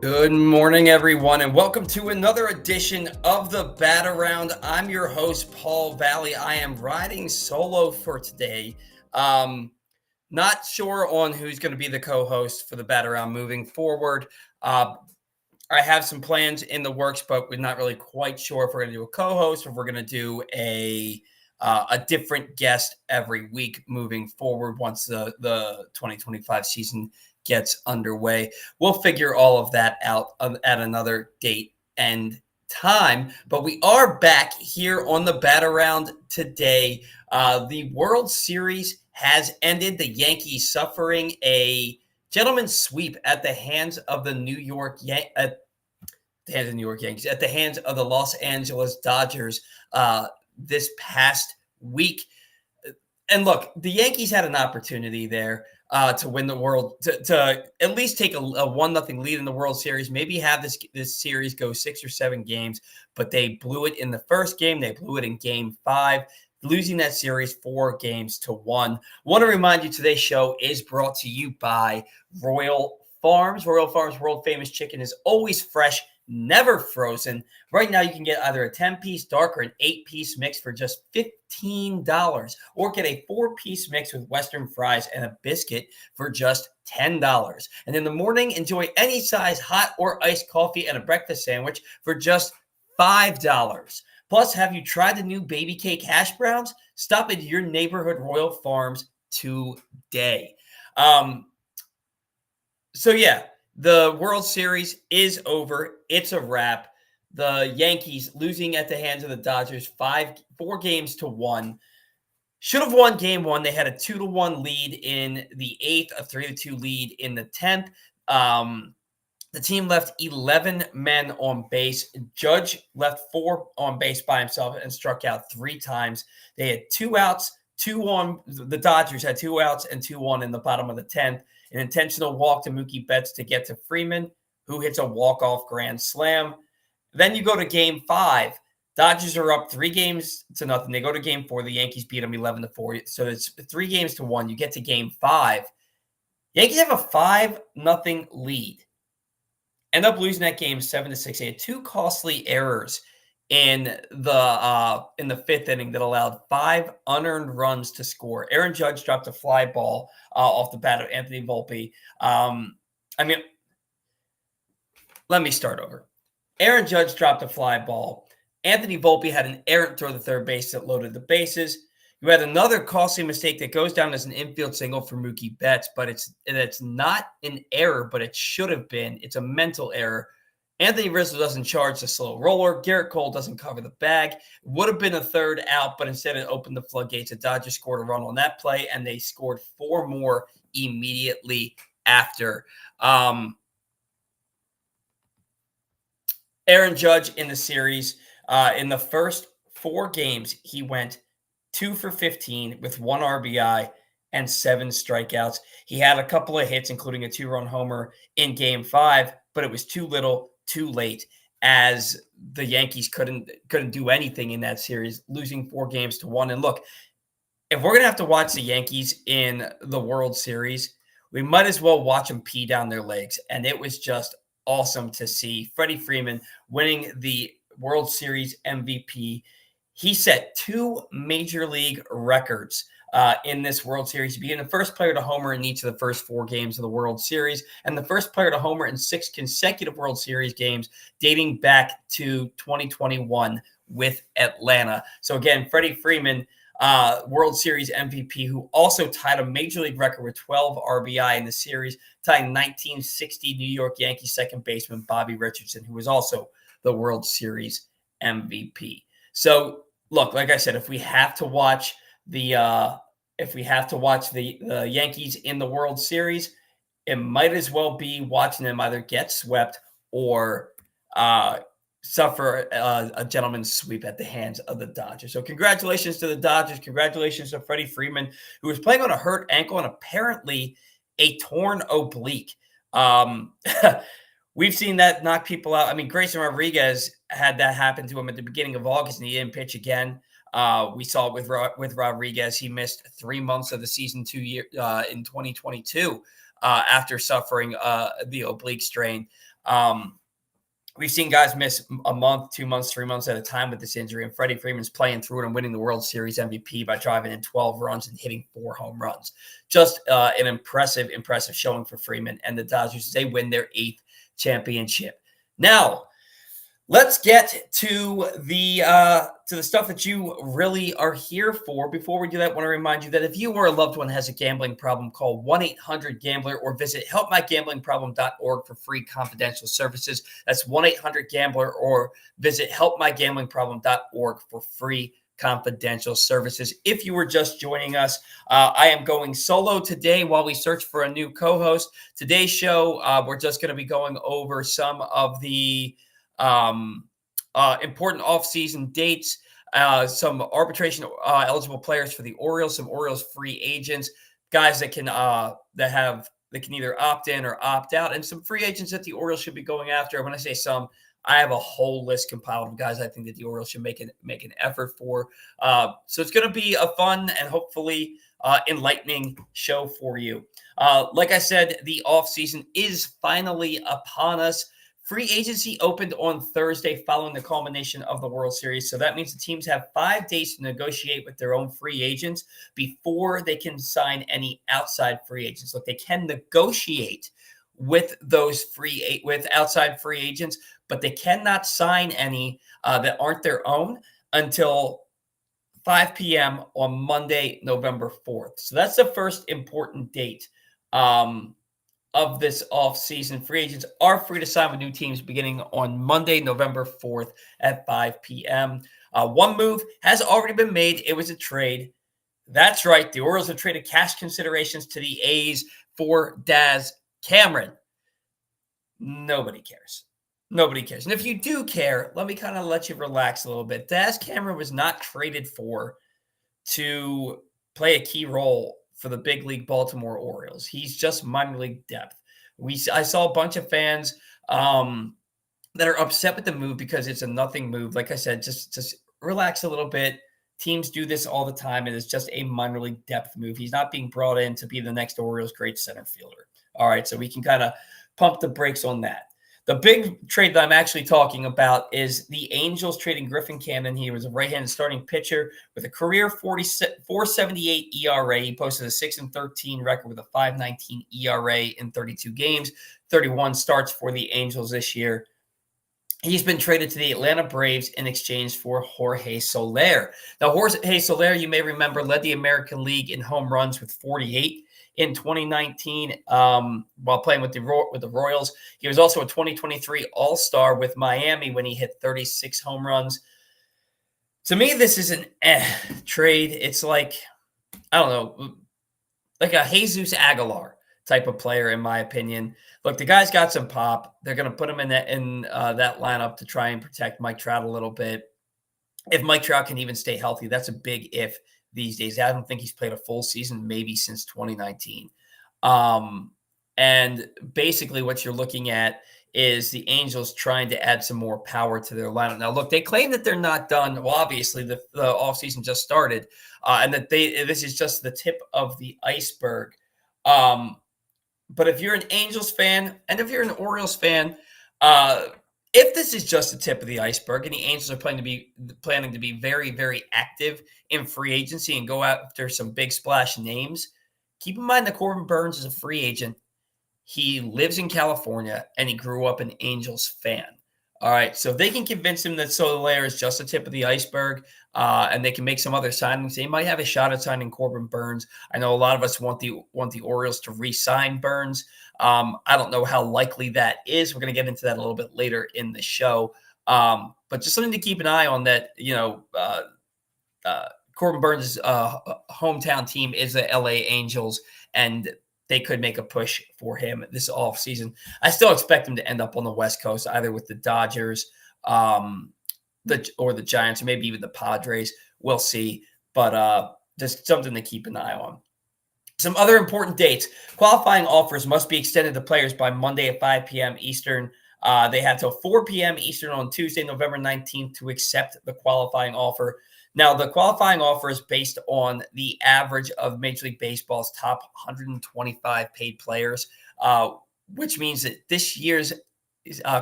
Good morning, everyone, and welcome to another edition of the Bat Around. I'm your host, Paul Valley. I am riding solo for today. Not sure on who's going to be the co-host for the Bat Around moving forward. Uh, I have some plans in the works, but we're not really quite sure if we're going to do a co-host or if we're going to do a different guest every week moving forward once the 2025 season gets underway. We'll figure all of that out at another date and time. But we are back here on the Bat Around today. The World Series has ended. The Yankees suffering a gentleman's sweep at the hands of the New York Yankees. At the hands of the Los Angeles Dodgers this past week. And look, the Yankees had an opportunity there to win the world, to at least take a 1-0 lead in the World Series, maybe have this series go 6 or 7 games, but they blew it in the first game. They blew it in Game 5, losing that series 4-1. I want to remind you today's show is brought to you by Royal Farms. Royal Farms world-famous chicken is always fresh, never frozen. Right now, you can get either a 10-piece dark or an 8-piece mix for just $15, or get a 4-piece mix with Western fries and a biscuit for just $10. And in the morning, enjoy any size hot or iced coffee and a breakfast sandwich for just $5. Plus, have you tried the new baby cake hash browns? Stop at your neighborhood Royal Farms today. The World Series is over. It's a wrap. The Yankees losing at the hands of the Dodgers 4-1. Should have won Game 1. They had a 2-1 lead in the 8th, a 3-2 lead in the 10th. The team left 11 men on base. Judge left 4 on base by himself and struck out 3 times. They had 2 outs, 2 on. The Dodgers had 2 outs and 2 on in the bottom of the 10th. An intentional walk to Mookie Betts to get to Freeman, who hits a walk-off grand slam. Then you go to Game 5. Dodgers are up 3-0. They go to Game 4. The Yankees beat them 11-4. So it's 3-1. You get to Game 5. Yankees have a 5-0 lead. End up losing that game 7-6. They had 2 costly errors in the 5th inning that allowed 5 unearned runs to score. Aaron Judge dropped a fly ball off the bat of Anthony Volpe. Let me start over. Aaron Judge dropped a fly ball. Anthony Volpe had an errant throw to third base that loaded the bases. You had another costly mistake that goes down as an infield single for Mookie Betts, but it's not an error, but it should have been. It's a mental error. Anthony Rizzo doesn't charge the slow roller. Garrett Cole doesn't cover the bag. Would have been a 3rd out, but instead it opened the floodgates. The Dodgers scored a run on that play, and they scored 4 more immediately after. Aaron Judge in the series, in the first 4 games, he went 2 for 15 with 1 RBI and 7 strikeouts. He had a couple of hits, including a 2-run homer in Game 5, but it was too little, too late, as the Yankees couldn't do anything in that series, losing 4-1. And look, if we're going to have to watch the Yankees in the World Series, we might as well watch them pee down their legs. And it was just awesome to see Freddie Freeman winning the World Series MVP. He set 2 major league records in this World Series. He became the first player to homer in each of the first 4 games of the World Series, and the first player to homer in 6 consecutive World Series games dating back to 2021 with Atlanta. So again, Freddie Freeman, World Series MVP, who also tied a major league record with 12 RBI in the series, tying 1960 New York Yankees second baseman Bobby Richardson, who was also the World Series MVP. So look, like I said, if we have to watch the Yankees in the World Series, it might as well be watching them either get swept or suffer a gentleman's sweep at the hands of the Dodgers. So congratulations to the Dodgers. Congratulations to Freddie Freeman, who was playing on a hurt ankle and apparently a torn oblique. We've seen that knock people out. I mean, Grayson Rodriguez had that happen to him at the beginning of August, and he didn't pitch again. We saw it with Rodriguez. He missed 3 months of the season in 2022 after suffering the oblique strain. Um, We've seen guys miss a month, 2 months, 3 months at a time with this injury, and Freddie Freeman's playing through it and winning the World Series MVP by driving in 12 runs and hitting 4 home runs. Just an impressive showing for Freeman and the Dodgers. They win their 8th championship. Now, let's get to the stuff that you really are here for. Before we do that, I want to remind you that if you or a loved one has a gambling problem, call 1-800-GAMBLER or visit helpmygamblingproblem.org for free confidential services. That's 1-800-GAMBLER or visit helpmygamblingproblem.org for free confidential services. If you were just joining us, I am going solo today while we search for a new co-host. Today's show, we're just going to be going over some of the important offseason dates, some arbitration eligible players for the Orioles, some Orioles free agents, guys that can either opt in or opt out, and some free agents that the Orioles should be going after. When I say some, I have a whole list compiled of guys I think that the Orioles should make an effort for. So it's going to be a fun and hopefully enlightening show for you. Like I said, the offseason is finally upon us. Free agency opened on Thursday following the culmination of the World Series. So that means the teams have 5 days to negotiate with their own free agents before they can sign any outside free agents. Look, they can negotiate with with outside free agents, but they cannot sign any that aren't their own until 5 p.m. on Monday, November 4th. So that's the first important date of this offseason. Free agents are free to sign with new teams beginning on Monday, November 4th at 5 p.m. One move has already been made. It was a trade. That's right. The Orioles have traded cash considerations to the A's for Daz Cameron. Nobody cares. Nobody cares. And if you do care, let me kind of let you relax a little bit. Daz Cameron was not traded to play a key role for the big league Baltimore Orioles. He's just minor league depth. I saw a bunch of fans that are upset with the move because it's a nothing move. Like I said, just relax a little bit. Teams do this all the time, and it's just a minor league depth move. He's not being brought in to be the next Orioles great center fielder. All right, so we can kind of pump the brakes on that. The big trade that I'm actually talking about is the Angels trading Griffin Cannon. He was a right-handed starting pitcher with a career 4.78 ERA. He posted a 6-13 record with a 5.19 ERA in 32 games, 31 starts for the Angels this year. He's been traded to the Atlanta Braves in exchange for Jorge Soler. Now, Jorge Soler, you may remember, led the American League in home runs with 48 in 2019 while playing with the Royals. He was also a 2023 All-Star with Miami when he hit 36 home runs. To me, this is an trade. It's like, I don't know, like a Jesus Aguilar type of player, in my opinion. Look, the guy's got some pop. They're going to put him in that lineup to try and protect Mike Trout a little bit. If Mike Trout can even stay healthy, that's a big if these days. I don't think he's played a full season maybe since 2019. And basically what you're looking at is the Angels trying to add some more power to their lineup. Now, look, they claim that they're not done. Well, obviously, the offseason just started, and that this is just the tip of the iceberg. But if you're an Angels fan and if you're an Orioles fan, if this is just the tip of the iceberg and the Angels are planning to be very, very active in free agency and go after some big splash names, keep in mind that Corbin Burnes is a free agent. He lives in California and he grew up an Angels fan. All right, so if they can convince him that Soler is just the tip of the iceberg, and they can make some other signings, they might have a shot at signing Corbin Burnes. I know a lot of us want the Orioles to re-sign Burnes. I don't know how likely that is. We're going to get into that a little bit later in the show. But just something to keep an eye on that, Corbin Burnes' hometown team is the LA Angels, and they could make a push for him this offseason. I still expect him to end up on the West Coast, either with the Dodgers or the Giants, or maybe even the Padres. We'll see. But just something to keep an eye on. Some other important dates. Qualifying offers must be extended to players by Monday at 5 p.m. Eastern. They have till 4 p.m. Eastern on Tuesday, November 19th to accept the qualifying offer. Now, the qualifying offer is based on the average of Major League Baseball's top 125 paid players, which means that this year's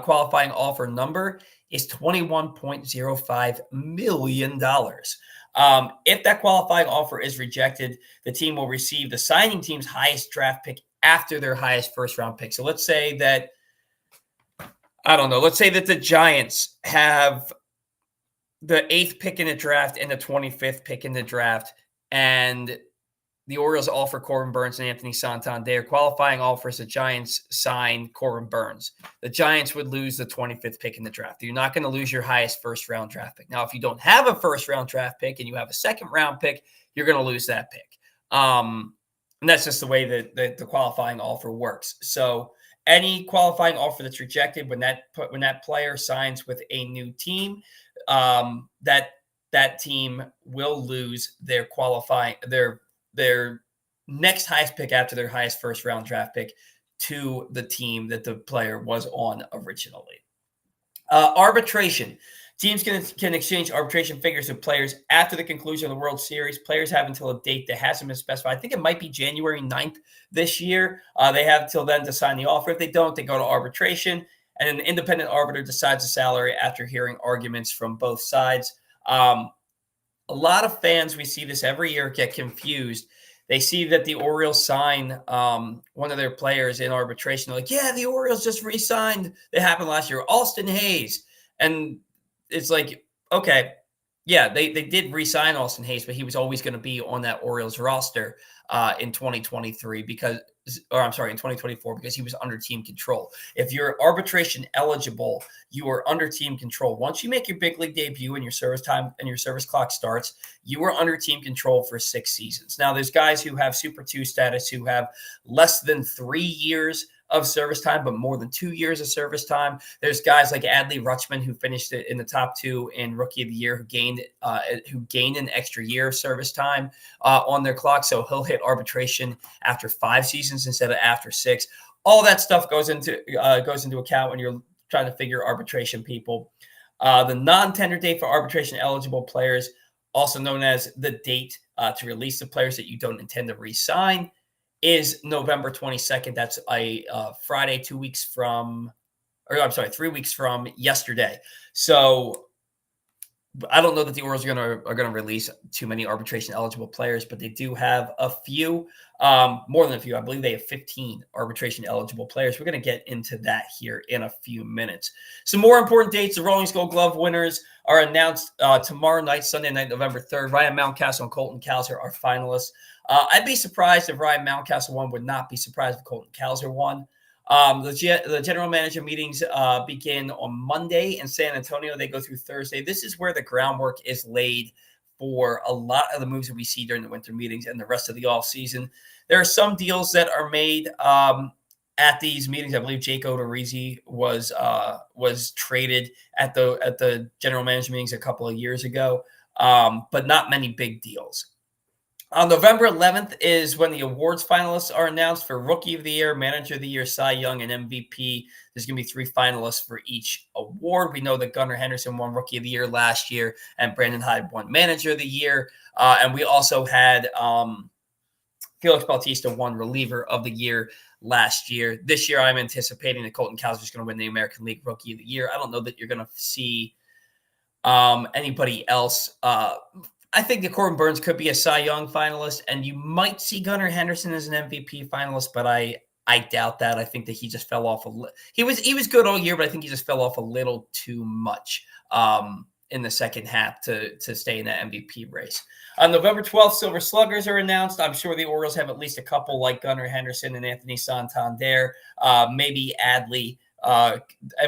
qualifying offer number is $21.05 million. If that qualifying offer is rejected, the team will receive the signing team's highest draft pick after their highest first round pick. So let's say that, I don't know, let's say that the Giants have the 8th pick in the draft and the 25th pick in the draft, and the Orioles offer Corbin Burnes and Anthony Santander. Qualifying offers, the Giants sign Corbin Burnes. The Giants would lose the 25th pick in the draft. You're not going to lose your highest first-round draft pick. Now, if you don't have a first-round draft pick and you have a second-round pick, you're going to lose that pick. And that's just the way that the qualifying offer works. So any qualifying offer that's rejected, when that player signs with a new team, that team will lose their their next highest pick after their highest first round draft pick to the team that the player was on originally. Arbitration. Teams can exchange arbitration figures with players after the conclusion of the World Series. Players have until a date that hasn't been specified. I think it might be January 9th this year. They have until then to sign the offer. If they don't, they go to arbitration, and an independent arbiter decides the salary after hearing arguments from both sides. A lot of fans, we see this every year, get confused. They see that the Orioles sign one of their players in arbitration. They're like, yeah, the Orioles just re-signed. That happened last year. Austin Hayes. And it's like, okay, yeah, they did re-sign Austin Hayes, but he was always going to be on that Orioles roster in 2023 in 2024 because he was under team control. If you're arbitration eligible, you are under team control. Once you make your big league debut and your service time and your service clock starts, you are under team control for 6 seasons. Now, there's guys who have Super 2 status who have less than 3 years of service time, but more than 2 years of service time. There's guys like Adley Rutschman who finished in the top 2 in Rookie of the Year, who gained an extra year of service time on their clock. So he'll hit arbitration after 5 seasons instead of after 6. All that stuff goes into account when you're trying to figure arbitration, people. The non-tender date for arbitration eligible players, also known as the date to release the players that you don't intend to re-sign, is November 22nd. That's a Friday, 3 weeks from yesterday. So I don't know that the Orioles are gonna release too many arbitration eligible players, but they do have a few, more than a few. I believe they have 15 arbitration eligible players. We're gonna get into that here in a few minutes. Some more important dates: the Rolling Gold Glove winners are announced tomorrow night, Sunday night, November 3rd. Ryan Mountcastle and Colton Cowser are finalists. I'd be surprised if Ryan Mountcastle won. Would not be surprised if Colton Cowser won. The general manager meetings begin on Monday in San Antonio. They go through Thursday. This is where the groundwork is laid for a lot of the moves that we see during the winter meetings and the rest of the offseason. There are some deals that are made at these meetings. I believe Jake Odorizzi was traded at the general manager meetings a couple of years ago, but not many big deals. On November 11th is when the awards finalists are announced for Rookie of the Year, Manager of the Year, Cy Young, and MVP. There's going to be 3 finalists for each award. We know that Gunnar Henderson won Rookie of the Year last year, and Brandon Hyde won Manager of the Year. And we also had Felix Bautista won Reliever of the Year last year. This year, I'm anticipating that Colton Cowser is going to win the American League Rookie of the Year. I don't know that you're going to see anybody else. I think that Corbin Burnes could be a Cy Young finalist, and you might see Gunnar Henderson as an MVP finalist, but I doubt that. I think that he just fell off a little. He was good all year, but I think he just fell off a little too much in the second half to stay in that MVP race. On November 12th, Silver Sluggers are announced. I'm sure the Orioles have at least a couple like Gunnar Henderson and Anthony Santander, maybe Adley. And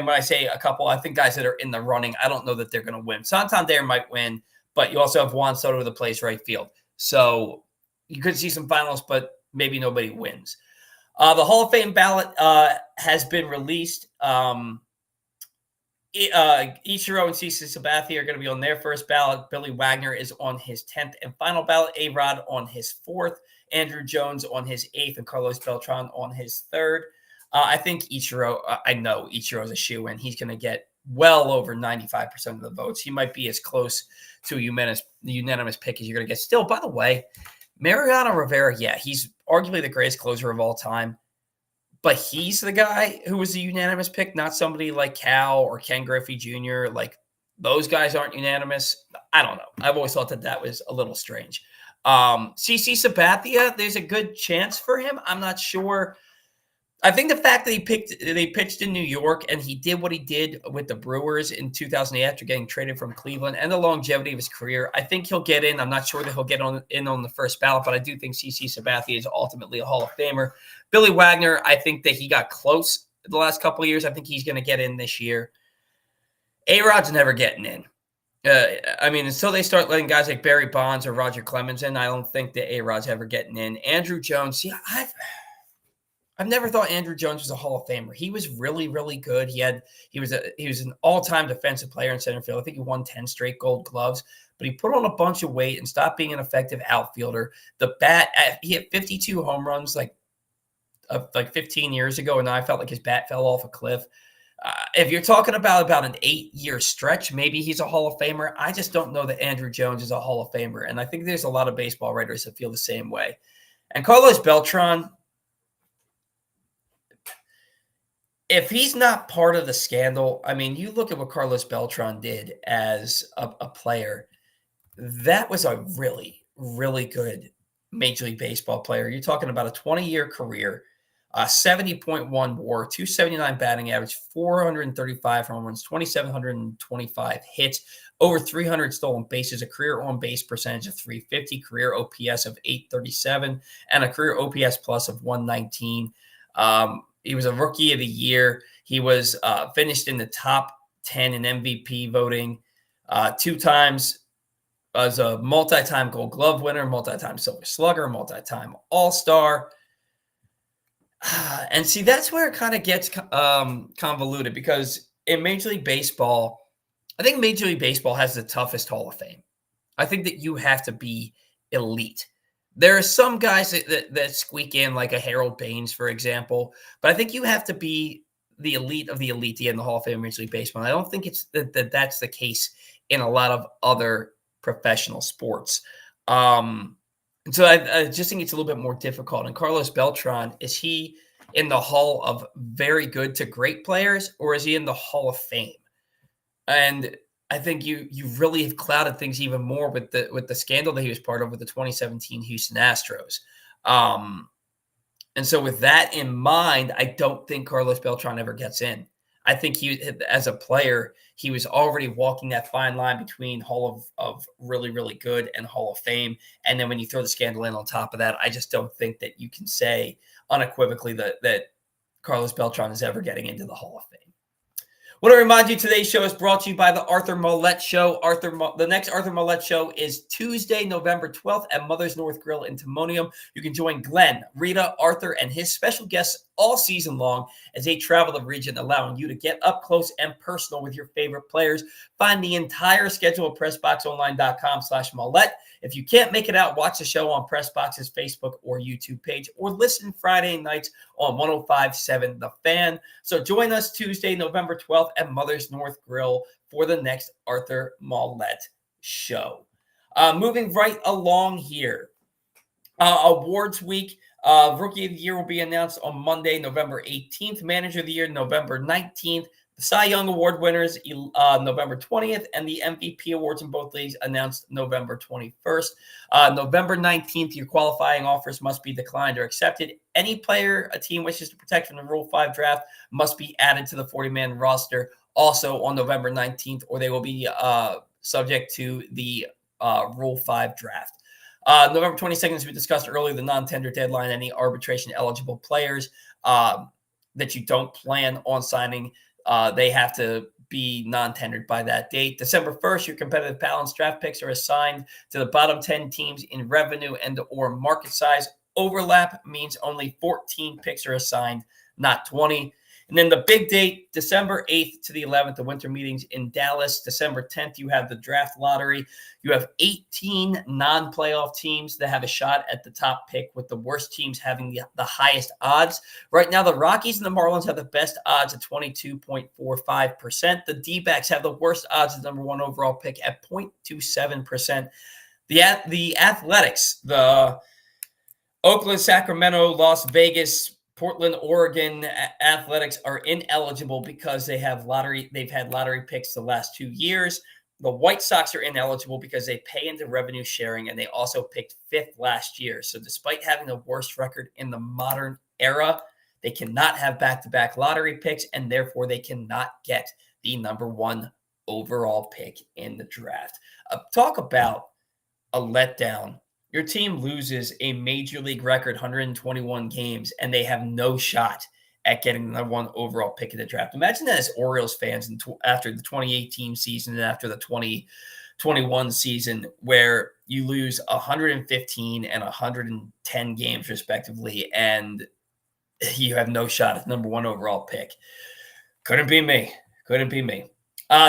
when I say a couple, I think guys that are in the running. I don't know that they're going to win. Santander might win, but you also have Juan Soto that plays right field. So you could see some finals, but maybe nobody wins. The Hall of Fame ballot has been released. Ichiro and CeCe Sabathia are going to be on their first ballot. Billy Wagner is on his 10th and final ballot. A-Rod on his 4th. Andrew Jones on his 8th. And Carlos Beltran on his 3rd. I think I know Ichiro is a shoo-in. He's going to get well over 95% of the votes. He might be as close to a unanimous pick as you're going to get. Still, by the way, Mariano Rivera, yeah, he's arguably the greatest closer of all time. but he's the guy who was a unanimous pick, not somebody like Cal or Ken Griffey Jr. Like those guys aren't unanimous. I don't know. I've always thought that was a little strange. CC Sabathia, there's a good chance for him. I'm not sure. I think the fact that they pitched in New York and he did what he did with the Brewers in 2008 after getting traded from Cleveland and the longevity of his career, I think he'll get in. I'm not sure that he'll get in on the first ballot, but I do think CC Sabathia is ultimately a Hall of Famer. Billy Wagner, I think that he got close the last couple of years. I think he's going to get in this year. A-Rod's never getting in. I mean, until they start letting guys like Barry Bonds or Roger Clemens in, I don't think that A-Rod's ever getting in. Andrew Jones, see, I've never thought Andrew Jones was a Hall of Famer. He was really, really good. He was an all-time defensive player in center field. I think he won 10 straight Gold Gloves, but he put on a bunch of weight and stopped being an effective outfielder. The bat, he hit 52 home runs like 15 years ago, and now I felt like his bat fell off a cliff. If you're talking about an 8-year stretch, maybe he's a Hall of Famer. I just don't know that Andrew Jones is a Hall of Famer, and I think there's a lot of baseball writers that feel the same way. And Carlos Beltran, if he's not part of the scandal, I mean, you look at what Carlos Beltran did as a player. That was a really, really good Major League Baseball player. You're talking about a 20-year career, 70.1 WAR, 279 batting average, 435 home runs, 2,725 hits, over 300 stolen bases, a career on-base percentage of 350, career OPS of 837, and a career OPS plus of 119. He was a Rookie of the Year. He was finished in the top 10 in MVP voting, 2 times as a multi-time Gold Glove winner, multi-time Silver Slugger, multi-time All-Star. And see, that's where it kind of gets convoluted because in Major League Baseball, I think Major League Baseball has the toughest Hall of Fame. I think that you have to be elite. There are some guys that squeak in, like a Harold Baines, for example, but I think you have to be the elite of the elite to get in the Hall of Fame of Major League Baseball. And I don't think it's that's the case in a lot of other professional sports. And so I just think it's a little bit more difficult. And Carlos Beltran, is he in the Hall of very good to great players, or is he in the Hall of Fame? And I think you really have clouded things even more with the scandal that he was part of with the 2017 Houston Astros. And so with that in mind, I don't think Carlos Beltran ever gets in. I think he, as a player, he was already walking that fine line between Hall of really, really good and Hall of Fame. And then when you throw the scandal in on top of that, I just don't think that you can say unequivocally that Carlos Beltran is ever getting into the Hall of Fame. I want to remind you, today's show is brought to you by the Arthur Mollett Show. The next Arthur Mollett Show is Tuesday, November 12th at Mother's North Grill in Timonium. You can join Glenn, Rita, Arthur, and his special guests all season long as they travel the region, allowing you to get up close and personal with your favorite players. Find the entire schedule at PressBoxOnline.com/Mollett. If you can't make it out, watch the show on PressBox's Facebook or YouTube page, or listen Friday nights on 105.7 The Fan. So join us Tuesday, November 12th at Mother's North Grill for the next Arthur Mollett Show. Moving right along here. Awards week. Rookie of the Year will be announced on Monday, November 18th. Manager of the Year, November 19th. The Cy Young Award winners, November 20th. And the MVP awards in both leagues announced November 21st. November 19th, your qualifying offers must be declined or accepted. Any player a team wishes to protect from the Rule 5 draft must be added to the 40-man roster also on November 19th, or they will be subject to the Rule 5 draft. November 22nd, as we discussed earlier, the non-tender deadline. Any arbitration-eligible players that you don't plan on signing, they have to be non-tendered by that date. December 1st, your competitive balance draft picks are assigned to the bottom 10 teams in revenue and or market size. Overlap means only 14 picks are assigned, not 20. And then the big date, December 8th to the 11th, the winter meetings in Dallas. December 10th, you have the draft lottery. You have 18 non-playoff teams that have a shot at the top pick, with the worst teams having the highest odds. Right now, the Rockies and the Marlins have the best odds at 22.45%. The D-backs have the worst odds at number 1 overall pick at 0.27%. The Athletics, the Oakland, Sacramento, Las Vegas Portland, Oregon Athletics are ineligible because they've had lottery picks the last 2 years. The White Sox are ineligible because they pay into revenue sharing and they also picked fifth last year. So despite having the worst record in the modern era, they cannot have back-to-back lottery picks, and therefore they cannot get the number one overall pick in the draft. Talk about a letdown. Your team loses a major league record 121 games, and they have no shot at getting the number one overall pick in the draft. Imagine that as Orioles fans after the 2018 season and after the 2021 season, where you lose 115 and 110 games respectively, and you have no shot at the number one overall pick. Couldn't be me. Couldn't be me.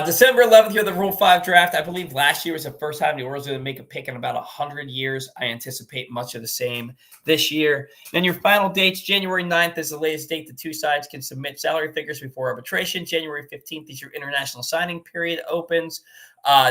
December 11th here, the Rule 5 draft. I believe last year was the first time the Orioles didn't make a pick in about 100 years. I anticipate much of the same this year. Then your final dates, January 9th is the latest date the two sides can submit salary figures before arbitration. January 15th is your international signing period opens.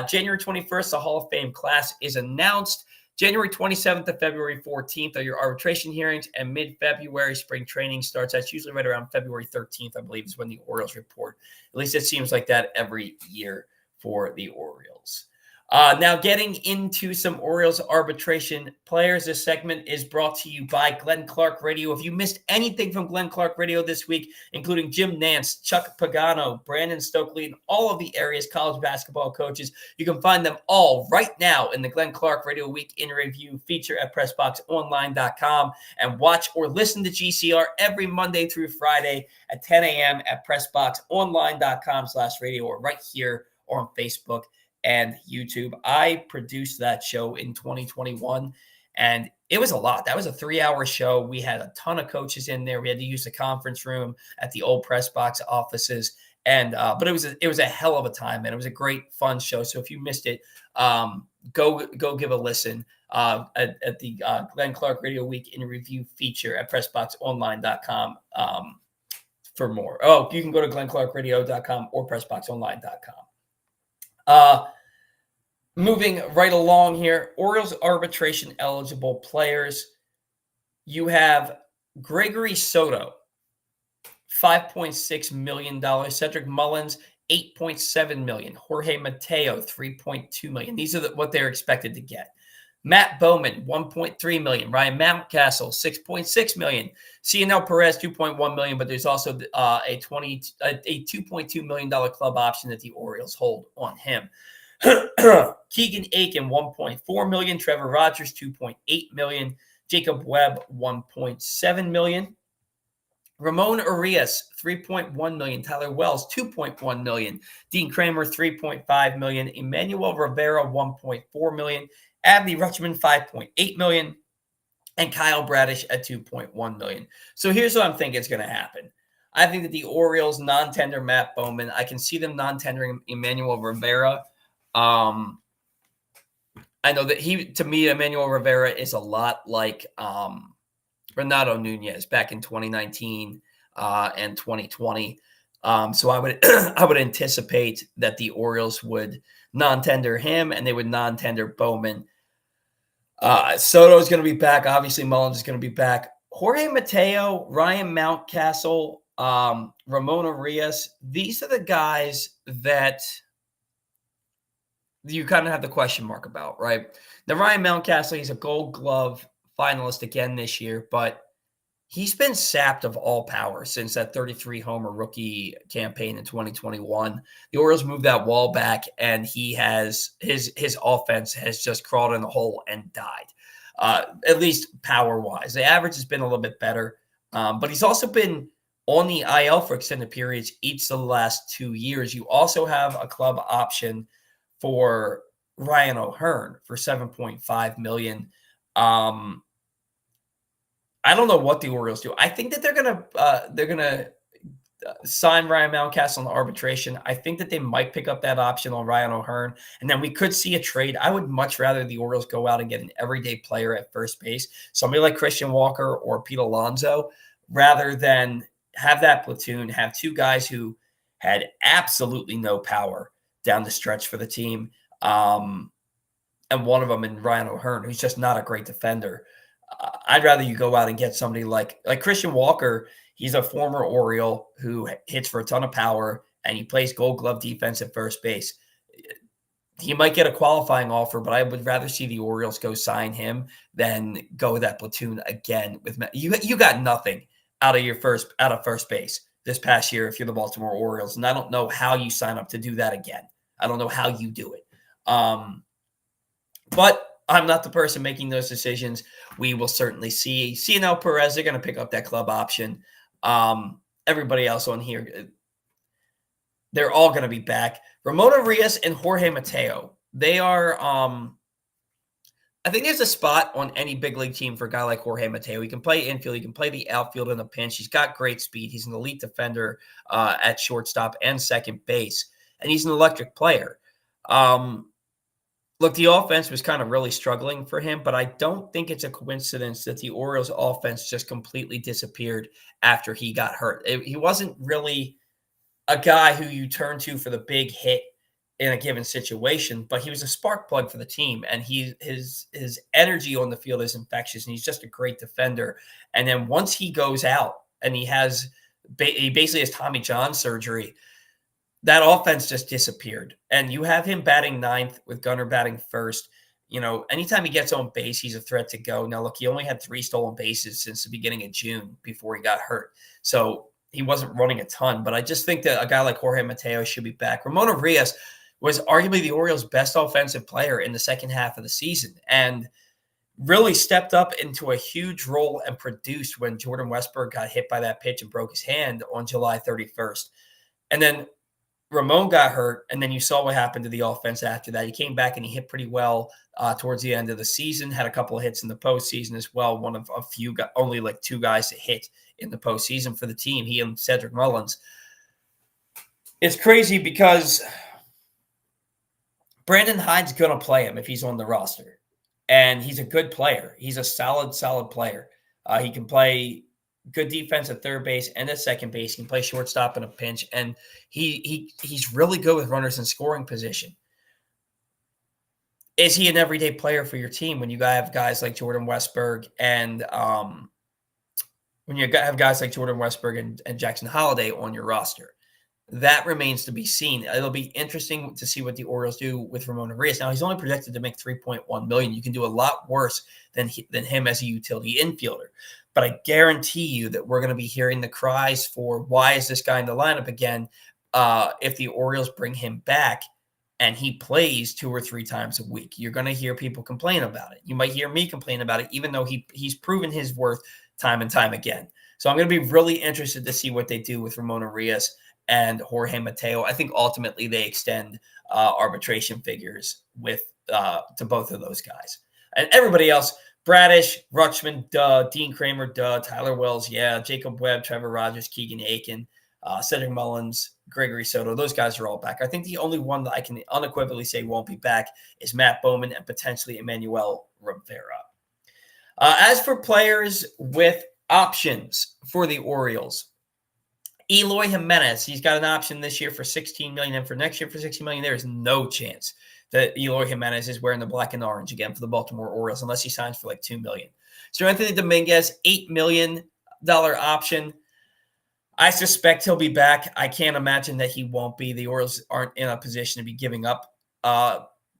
January 21st, the Hall of Fame class is announced. January 27th to February 14th are your arbitration hearings, and mid-February spring training starts. That's usually right around February 13th, I believe, is when the Orioles report. At least it seems like that every year for the Orioles. Now getting into some Orioles arbitration players. This segment is brought to you by Glenn Clark Radio. If you missed anything from Glenn Clark Radio this week, including Jim Nance, Chuck Pagano, Brandon Stokely, and all of the area's college basketball coaches, you can find them all right now in the Glenn Clark Radio Week in Review feature at PressBoxOnline.com, and watch or listen to GCR every Monday through Friday at 10 a.m. at PressBoxOnline.com/radio, or right here or on Facebook and YouTube. I produced that show in 2021, and it was a lot. That was a 3-hour show. We had a ton of coaches in there. We had to use the conference room at the old press box offices, and but it was a hell of a time, and it was a great, fun show. So if you missed it, go give a listen at the Glenn Clark Radio Week in Review feature at PressBoxOnline.com for more. Oh, you can go to GlennClarkRadio.com or PressBoxOnline.com. Moving right along here, Orioles arbitration eligible players. You have Gregory Soto, $5.6 million. Cedric Mullins, $8.7 million. Jorge Mateo, $3.2 million. These are what they're expected to get. Matt Bowman, $1.3 million. Ryan Mountcastle, $6.6 million. Cionel Perez, $2.1 million, but there's also a $2.2 million club option that the Orioles hold on him. Keegan Aiken, $1.4 million. Trevor Rogers, $2.8 million. Jacob Webb, $1.7 million. Ramon Arias, $3.1 million. Tyler Wells, $2.1 million. Dean Kramer, $3.5 million. Emmanuel Rivera, $1.4 million. Abney Rutschman, $5.8 million. And Kyle Bradish at $2.1 million. So here's what I'm thinking is going to happen. I think that the Orioles non-tender Matt Bowman. I can see them non-tendering Emmanuel Rivera. I know that to me, Emmanuel Rivera is a lot like Renato Nunez back in 2019 and 2020. So I would anticipate that the Orioles would non-tender him and they would non-tender Bowman. Soto is going to be back. Obviously, Mullins is going to be back. Jorge Mateo, Ryan Mountcastle, Ramon Arias. These are the guys that you kind of have the question mark about, right? Now, Ryan Mountcastle, he's a Gold Glove finalist again this year, but he's been sapped of all power since that 33-homer rookie campaign in 2021. The Orioles moved that wall back, and he has his offense has just crawled in the hole and died, at least power-wise. The average has been a little bit better, but he's also been on the IL for extended periods each of the last 2 years. You also have a club option for Ryan O'Hearn for $7.5 million. I don't know what the Orioles do. I think that they're gonna sign Ryan Mountcastle in arbitration. I think that they might pick up that option on Ryan O'Hearn, and then we could see a trade. I would much rather the Orioles go out and get an everyday player at first base, somebody like Christian Walker or Pete Alonso, rather than have that platoon, have two guys who had absolutely no power down the stretch for the team, and one of them in Ryan O'Hearn, who's just not a great defender. I'd rather you go out and get somebody like Christian Walker. He's a former Oriole who hits for a ton of power, and he plays Gold Glove defense at first base. He might get a qualifying offer, but I would rather see the Orioles go sign him than go with that platoon again. With you got nothing out of first base this past year if you're the Baltimore Orioles, and I don't know how you sign up to do that again. I don't know how you do it. But I'm not the person making those decisions. We will certainly see. Cionel Perez, they're going to pick up that club option. Everybody else on here, they're all going to be back. Ramon Arias and Jorge Mateo, they are I think there's a spot on any big league team for a guy like Jorge Mateo. He can play infield. He can play the outfield in a pinch. He's got great speed. He's an elite defender at shortstop and second base, and he's an electric player. Look, the offense was kind of really struggling for him, but I don't think it's a coincidence that the Orioles offense just completely disappeared after he got hurt. He wasn't really a guy who you turn to for the big hit in a given situation, but he was a spark plug for the team, and his energy on the field is infectious, and he's just a great defender. And then once he goes out and he basically has Tommy John surgery, that offense just disappeared. And you have him batting ninth with Gunnar batting first. Anytime he gets on base, he's a threat to go. Now, look, he only had 3 stolen bases since the beginning of June before he got hurt. So he wasn't running a ton, but I just think that a guy like Jorge Mateo should be back. Ramon Arias was arguably the Orioles' best offensive player in the second half of the season and really stepped up into a huge role and produced when Jordan Westburg got hit by that pitch and broke his hand on July 31st. And then Ramon got hurt, and then you saw what happened to the offense after that. He came back and he hit pretty well towards the end of the season, had a couple of hits in the postseason as well. One of a few, only like 2 guys to hit in the postseason for the team, he and Cedric Mullins. It's crazy because Brandon Hyde's going to play him if he's on the roster, and he's a good player. He's a solid player. He can play good defense at third base and at second base. He can play shortstop in a pinch, and he's really good with runners in scoring position. Is he an everyday player for your team when you have guys like Jordan Westburg and and Jackson Holliday on your roster? That remains to be seen. It'll be interesting to see what the Orioles do with Ramon Arias. Now, he's only projected to make $3.1 million. You can do a lot worse than him as a utility infielder. But I guarantee you that we're going to be hearing the cries for why is this guy in the lineup again if the Orioles bring him back and he plays 2 or 3 times a week. You're going to hear people complain about it. You might hear me complain about it, even though he's proven his worth time and time again. So I'm going to be really interested to see what they do with Ramon Arias and Jorge Mateo. I think ultimately they extend arbitration figures to both of those guys. And everybody else, Bradish, Rutschman, duh. Dean Kramer, duh. Tyler Wells, yeah. Jacob Webb, Trevor Rogers, Keegan Aiken, Cedric Mullins, Gregory Soto. Those guys are all back. I think the only one that I can unequivocally say won't be back is Matt Bowman and potentially Emmanuel Rivera. As for players with options for the Orioles, Eloy Jimenez, he's got an option this year for $16 million, and for next year for $16 million. There is no chance that Eloy Jimenez is wearing the black and orange again for the Baltimore Orioles unless he signs for like $2 million. So Anthony Dominguez, $8 million option. I suspect he'll be back. I can't imagine that he won't be. The Orioles aren't in a position to be giving up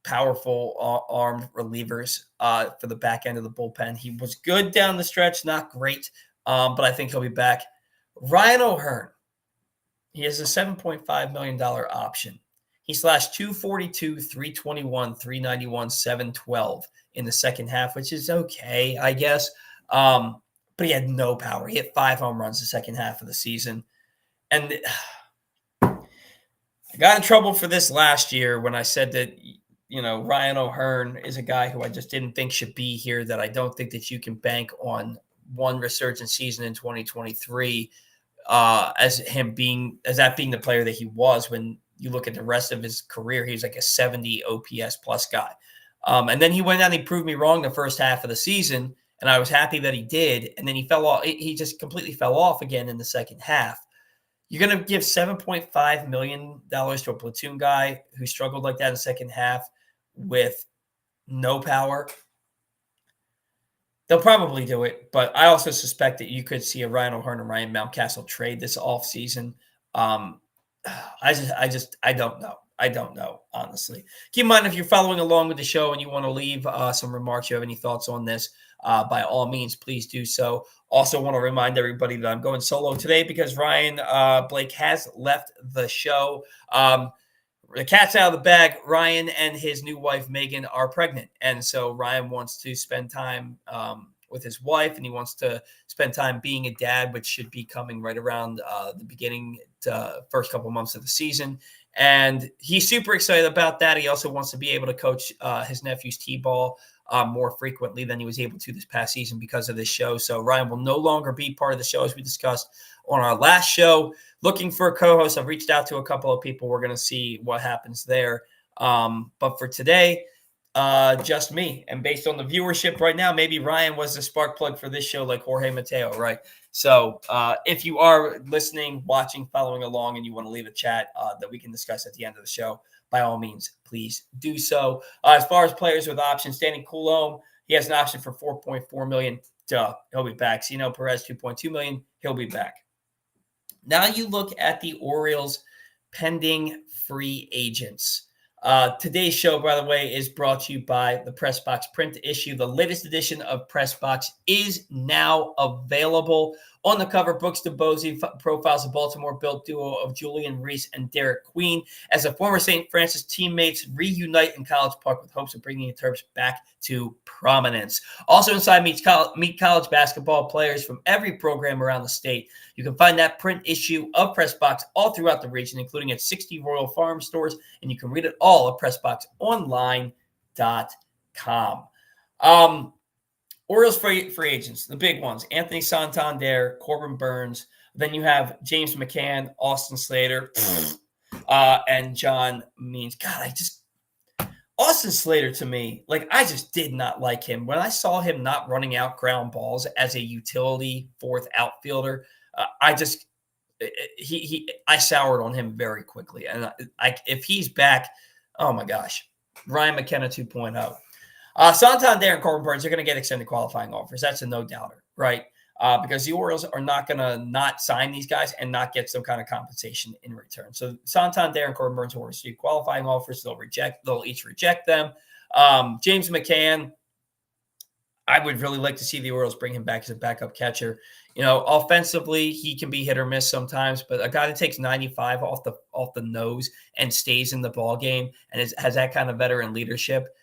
powerful armed relievers for the back end of the bullpen. He was good down the stretch, not great, but I think he'll be back. Ryan O'Hearn, he has a $7.5 million option. He slashed 242, 321, 391, 712 in the second half, which is okay, I guess. But he had no power. He hit 5 home runs the second half of the season. And I got in trouble for this last year when I said that, Ryan O'Hearn is a guy who I just didn't think should be here, that I don't think that you can bank on one resurgent season in 2023 as that being the player that he was. When you look at the rest of his career, he's like a 70 OPS plus guy. And then he went out and he proved me wrong the first half of the season, and I was happy that he did. And then he fell off. He just completely fell off again in the second half. You're going to give $7.5 million to a platoon guy who struggled like that in the second half with no power? They'll probably do it, but I also suspect that you could see a Ryan O'Hearn and Ryan Mountcastle trade this offseason. Um, I don't know. I don't know, honestly. Keep in mind, if you're following along with the show and you want to leave some remarks, you have any thoughts on this, by all means, please do so. Also, want to remind everybody that I'm going solo today because Ryan Blake has left the show. The cat's out of the bag. Ryan and his new wife Megan are pregnant, and so Ryan wants to spend time with his wife, and he wants to spend time being a dad, which should be coming right around the beginning, first couple months of the season. And he's super excited about that. He also wants to be able to coach his nephew's t-ball more frequently than he was able to this past season because of this show. So Ryan will no longer be part of the show, as we discussed on our last show. Looking for a co-host. I've reached out to a couple of people. We're going to see what happens there. But for today, just me. And based on the viewership right now, maybe Ryan was the spark plug for this show, like Jorge Mateo, right? So if you are listening, watching, following along, and you want to leave a chat that we can discuss at the end of the show, by all means, please do so. As far as players with options, Danny Coulomb, he has an option for $4.4 million. Duh, he'll be back. Zeno Perez, $2.2 million. He'll be back. Now you look at the Orioles pending free agents. Today's show, by the way, is brought to you by the Pressbox print issue. The latest edition of Pressbox is now available. On the cover, Brooks DeBosi profiles the Baltimore-built duo of Julian Reese and Derek Queen as the former St. Francis teammates reunite in College Park with hopes of bringing the Terps back to prominence. Also inside, meet college basketball players from every program around the state. You can find that print issue of Pressbox all throughout the region, including at 60 Royal Farm stores, and you can read it all at PressboxOnline.com. Orioles free agents, the big ones: Anthony Santander, Corbin Burns. Then you have James McCann, Austin Slater, and John Means. God, Austin Slater, to me, I just did not like him. When I saw him not running out ground balls as a utility fourth outfielder, I soured on him very quickly. And if he's back, oh my gosh, Ryan McKenna 2.0. Santander and Corbin Burns are going to get extended qualifying offers. That's a no doubter, right? Because the Orioles are not going to not sign these guys and not get some kind of compensation in return. So Santander and Corbin Burns will receive qualifying offers. They'll each reject them. James McCann, I would really like to see the Orioles bring him back as a backup catcher. Offensively, he can be hit or miss sometimes, but a guy that takes 95 off the nose and stays in the ball game and has that kind of veteran leadership,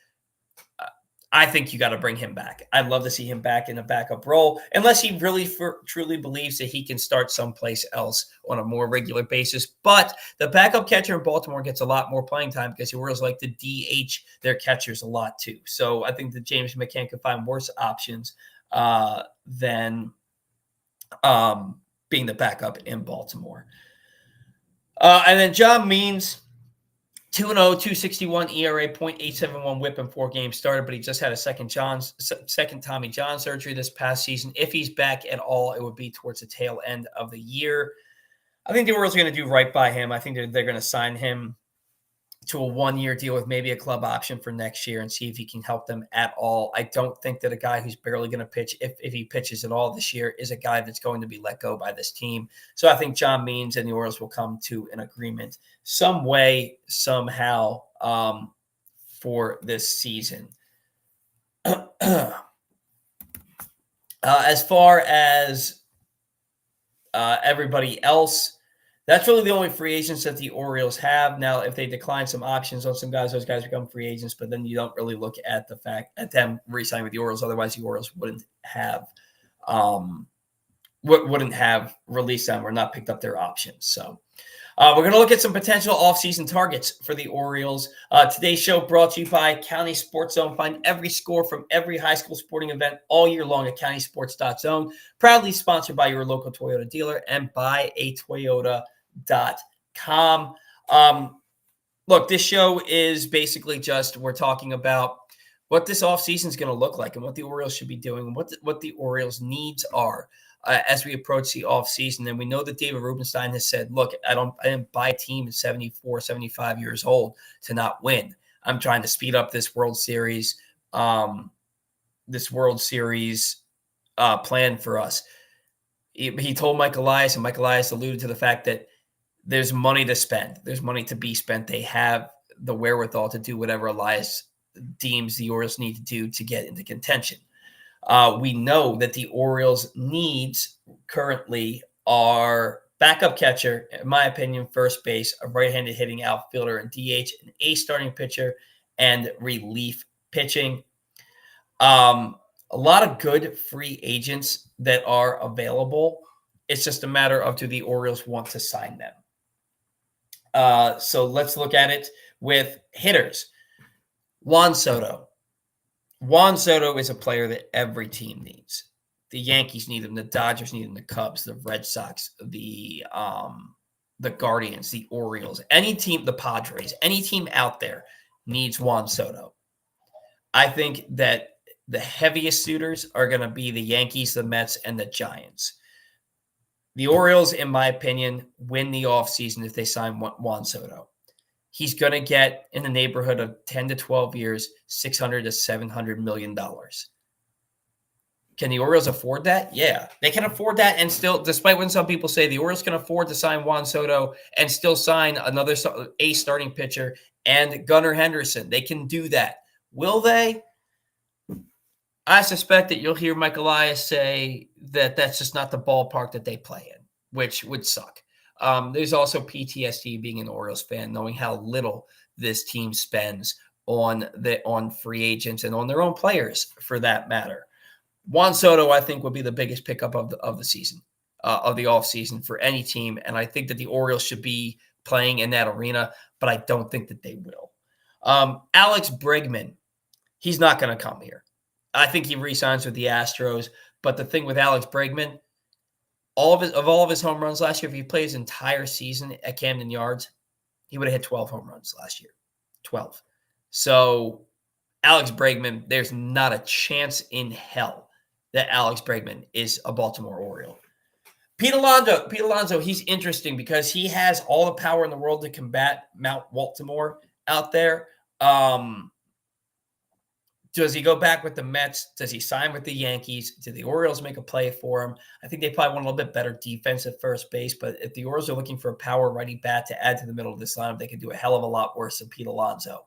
I think you got to bring him back. I'd love to see him back in a backup role, unless he really truly believes that he can start someplace else on a more regular basis. But the backup catcher in Baltimore gets a lot more playing time because the Orioles like to DH their catchers a lot too. So I think that James McCann could find worse options than being the backup in Baltimore. And then John Means, 2-0, 261 ERA, .871 whip in 4 games started, but he just had a second Tommy John surgery this past season. If he's back at all, it would be towards the tail end of the year. I think the Orioles are going to do right by him. I think they're going to sign him to a 1-year deal with maybe a club option for next year and see if he can help them at all. I don't think that a guy who's barely going to pitch, if he pitches at all this year, is a guy that's going to be let go by this team. So I think John Means and the Orioles will come to an agreement some way, somehow, for this season. As far as everybody else, that's really the only free agents that the Orioles have. Now, if they decline some options on some guys, those guys become free agents, but then you don't really look at the fact at them re-signing with the Orioles. Otherwise, the Orioles wouldn't have released them or not picked up their options. So we're going to look at some potential offseason targets for the Orioles. Today's show brought to you by County Sports Zone. Find every score from every high school sporting event all year long at countysports.zone. Proudly sponsored by your local Toyota dealer and buyatoyota.com. Look, this show is basically just we're talking about what this offseason is going to look like and what the Orioles should be doing and what the Orioles' needs are as we approach the offseason. And we know that David Rubenstein has said, look, I didn't buy a team at 74, 75 years old to not win. I'm trying to speed up this World Series this World Series plan for us. He told Mike Elias, and Mike Elias alluded to the fact that there's money to spend. There's money to be spent. They have the wherewithal to do whatever Elias deems the Orioles need to do to get into contention. We know that the Orioles' needs currently are backup catcher, in my opinion, first base, a right-handed hitting outfielder and DH, an ace starting pitcher, and relief pitching. A lot of good free agents that are available. It's just a matter of do the Orioles want to sign them. So let's look at it with hitters. Juan Soto. Juan Soto is a player that every team needs. The Yankees need him. The Dodgers need him. The Cubs, the Red Sox, the Guardians, the Orioles, any team, the Padres, any team out there needs Juan Soto. I think that the heaviest suitors are going to be the Yankees, the Mets, and the Giants. The Orioles, in my opinion, win the offseason if they sign Juan Soto. He's going to get in the neighborhood of 10 to 12 years, $600 to $700 million. Can the Orioles afford that? Yeah, they can afford that. And still, despite when some people say the Orioles can afford to sign Juan Soto and still sign another ace starting pitcher and Gunnar Henderson, they can do that. Will they? I suspect that you'll hear Mike Elias say that that's just not the ballpark that they play in, which would suck. There's also PTSD being an Orioles fan, knowing how little this team spends on free agents and on their own players, for that matter. Juan Soto, I think, would be the biggest pickup of the season, of the offseason for any team, and I think that the Orioles should be playing in that arena, but I don't think that they will. Alex Bregman, he's not going to come here. I think he re-signs with the Astros, but the thing with Alex Bregman, all of his home runs last year, if he played his entire season at Camden Yards, he would have hit 12 home runs last year. 12. So Alex Bregman, there's not a chance in hell that Alex Bregman is a Baltimore Oriole. Pete Alonso, he's interesting because he has all the power in the world to combat Mount Baltimore out there. Does he go back with the Mets? Does he sign with the Yankees? Do the Orioles make a play for him? I think they probably want a little bit better defense at first base, but if the Orioles are looking for a power righty bat to add to the middle of this lineup, they could do a hell of a lot worse than Pete Alonso.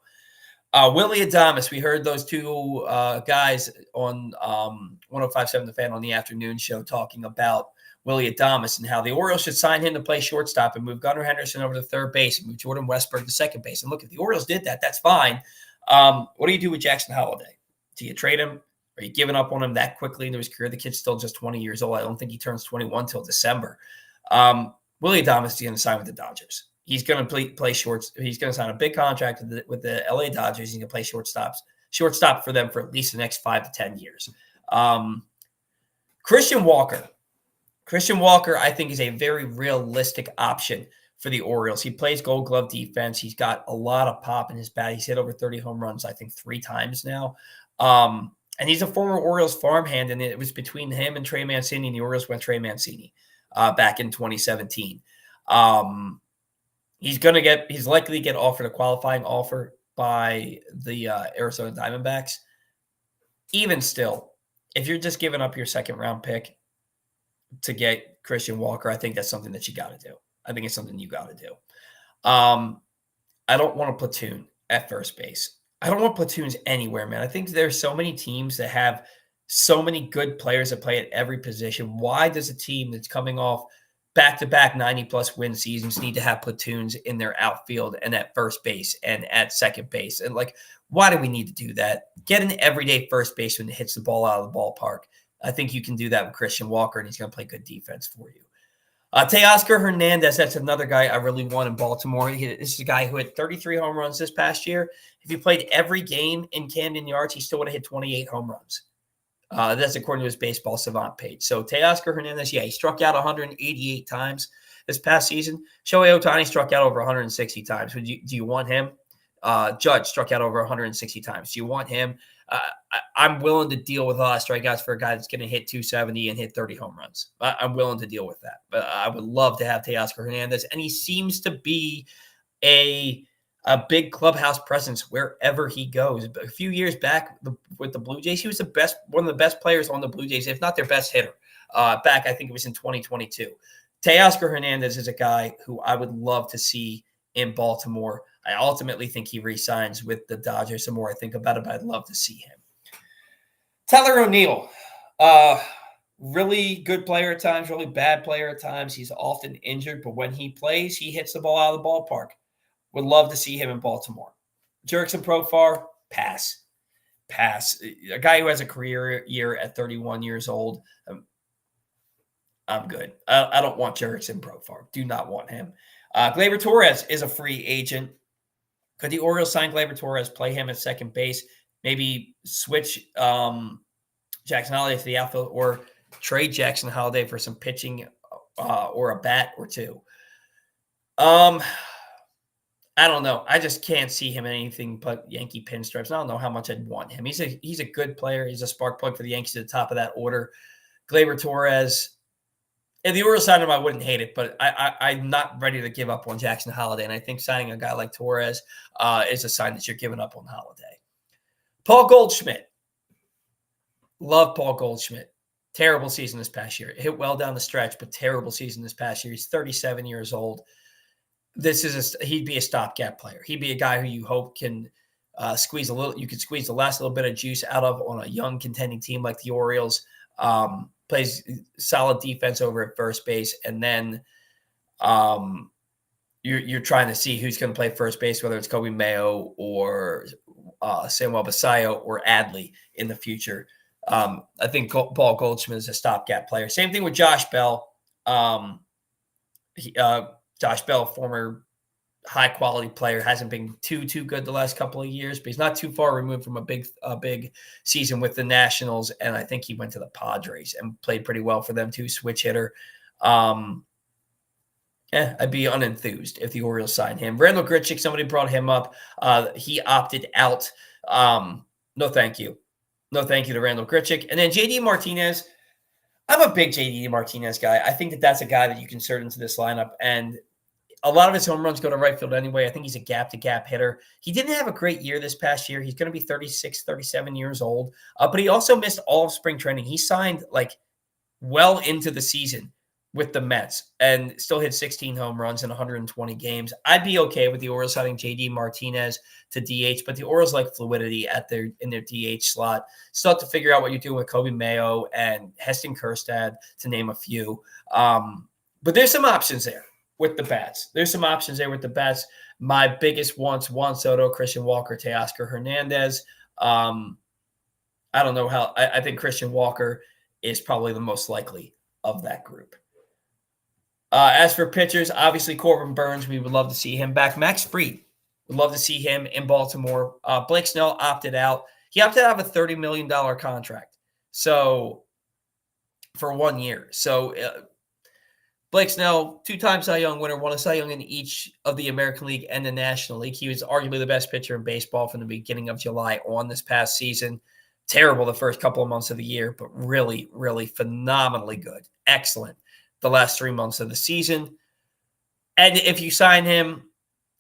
Willie Adames, we heard those two guys on 105.7 The Fan on the afternoon show talking about Willie Adames and how the Orioles should sign him to play shortstop and move Gunnar Henderson over to third base and move Jordan Westburg to second base. And look, if the Orioles did that, that's fine. What do you do with Jackson Holliday? Do you trade him? Are you giving up on him that quickly into his career? The kid's still just 20 years old. I don't think he turns 21 till December. Willie Adames is going to sign with the Dodgers. He's going to play shorts. He's going to sign a big contract with the LA Dodgers. He's going to play shortstop for them for at least the next 5 to 10 years. Christian Walker, I think, is a very realistic option for the Orioles. He plays Gold Glove defense. He's got a lot of pop in his bat. He's hit over 30 home runs, I think, 3 times now. And he's a former Orioles farmhand, and it was between him and Trey Mancini, and the Orioles went Trey Mancini back in 2017. He's likely to get offered a qualifying offer by the Arizona Diamondbacks. Even still, if you're just giving up your second round pick to get Christian Walker, I think that's something that you got to do. I think it's something you got to do. I don't want a platoon at first base. I don't want platoons anywhere, man. I think there's so many teams that have so many good players that play at every position. Why does a team that's coming off back-to-back 90-plus win seasons need to have platoons in their outfield and at first base and at second base? And, why do we need to do that? Get an everyday first baseman that hits the ball out of the ballpark. I think you can do that with Christian Walker, and he's going to play good defense for you. Teoscar Hernandez, that's another guy I really want in Baltimore. This is a guy who had 33 home runs this past year. If he played every game in Camden Yards, he still would have hit 28 home runs. That's according to his Baseball Savant page. So Teoscar Hernandez, he struck out 188 times this past season. Shohei Ohtani struck out over 160 times. Do you want him? Judge struck out over 160 times. Do you want him? I'm willing to deal with a lot of strikeouts for a guy that's going to hit 270 and hit 30 home runs. I'm willing to deal with that. But I would love to have Teoscar Hernandez. And he seems to be a a big clubhouse presence wherever he goes. A few years back with the Blue Jays, he was one of the best players on the Blue Jays, if not their best hitter. Back, I think it was in 2022. Teoscar Hernandez is a guy who I would love to see in Baltimore. I ultimately think he re-signs with the Dodgers. The more I think about it, but I'd love to see him. Tyler O'Neill, really good player at times, really bad player at times. He's often injured, but when he plays, he hits the ball out of the ballpark. Would love to see him in Baltimore. Jurickson Profar, pass. A guy who has a career year at 31 years old. I'm good. I don't want Jurickson Profar. Do not want him. Gleyber Torres is a free agent. Could the Orioles sign Gleyber Torres, play him at second base, maybe switch Jackson Holliday to the outfield, or trade Jackson Holliday for some pitching or a bat or two? I don't know. I just can't see him in anything but Yankee pinstripes. I don't know how much I'd want him. He's a good player. He's a spark plug for the Yankees at the top of that order. Gleyber Torres, if the Orioles signed him, I wouldn't hate it, but I'm not ready to give up on Jackson Holliday. And I think signing a guy like Torres is a sign that you're giving up on Holliday. Paul Goldschmidt. Love Paul Goldschmidt. Terrible season this past year. Hit well down the stretch, but terrible season this past year. He's 37 years old. He'd be a stopgap player. He'd be a guy who you hope can squeeze the last little bit of juice out of on a young contending team like the Orioles. Plays solid defense over at first base, and then you're trying to see who's going to play first base, whether it's Kobe Mayo or Samuel Basayo or Adley in the future. I think Paul Goldschmidt is a stopgap player. Same thing with Josh Bell. Josh Bell, former high-quality player, hasn't been too good the last couple of years, but he's not too far removed from a big season with the Nationals, and I think he went to the Padres and played pretty well for them too, switch hitter. I'd be unenthused if the Orioles signed him. Randall Grichuk, somebody brought him up. He opted out. No thank you. No thank you to Randall Grichuk. And then J.D. Martinez. I'm a big J.D. Martinez guy. I think that's a guy that you can insert into this lineup, and a lot of his home runs go to right field anyway. I think he's a gap-to-gap hitter. He didn't have a great year this past year. He's going to be 36, 37 years old. But he also missed all of spring training. He signed well into the season with the Mets and still hit 16 home runs in 120 games. I'd be okay with the Orioles signing J.D. Martinez to DH, but the Orioles like fluidity in their DH slot. Still have to figure out what you're doing with Kobe Mayo and Heston Kjerstad, to name a few. But there's some options there with the bats. My biggest wants: Juan Soto, Christian Walker, Teoscar Hernandez. I don't know how. I think Christian Walker is probably the most likely of that group. As for pitchers, obviously Corbin Burns, we would love to see him back. Max Fried, would love to see him in Baltimore. Blake Snell opted out. He opted out of a $30 million contract, so for 1 year. So Blake Snell, two-time Cy Young winner, won a Cy Young in each of the American League and the National League. He was arguably the best pitcher in baseball from the beginning of July on this past season. Terrible the first couple of months of the year, but really, really phenomenally good. Excellent the last 3 months of the season. And if you sign him,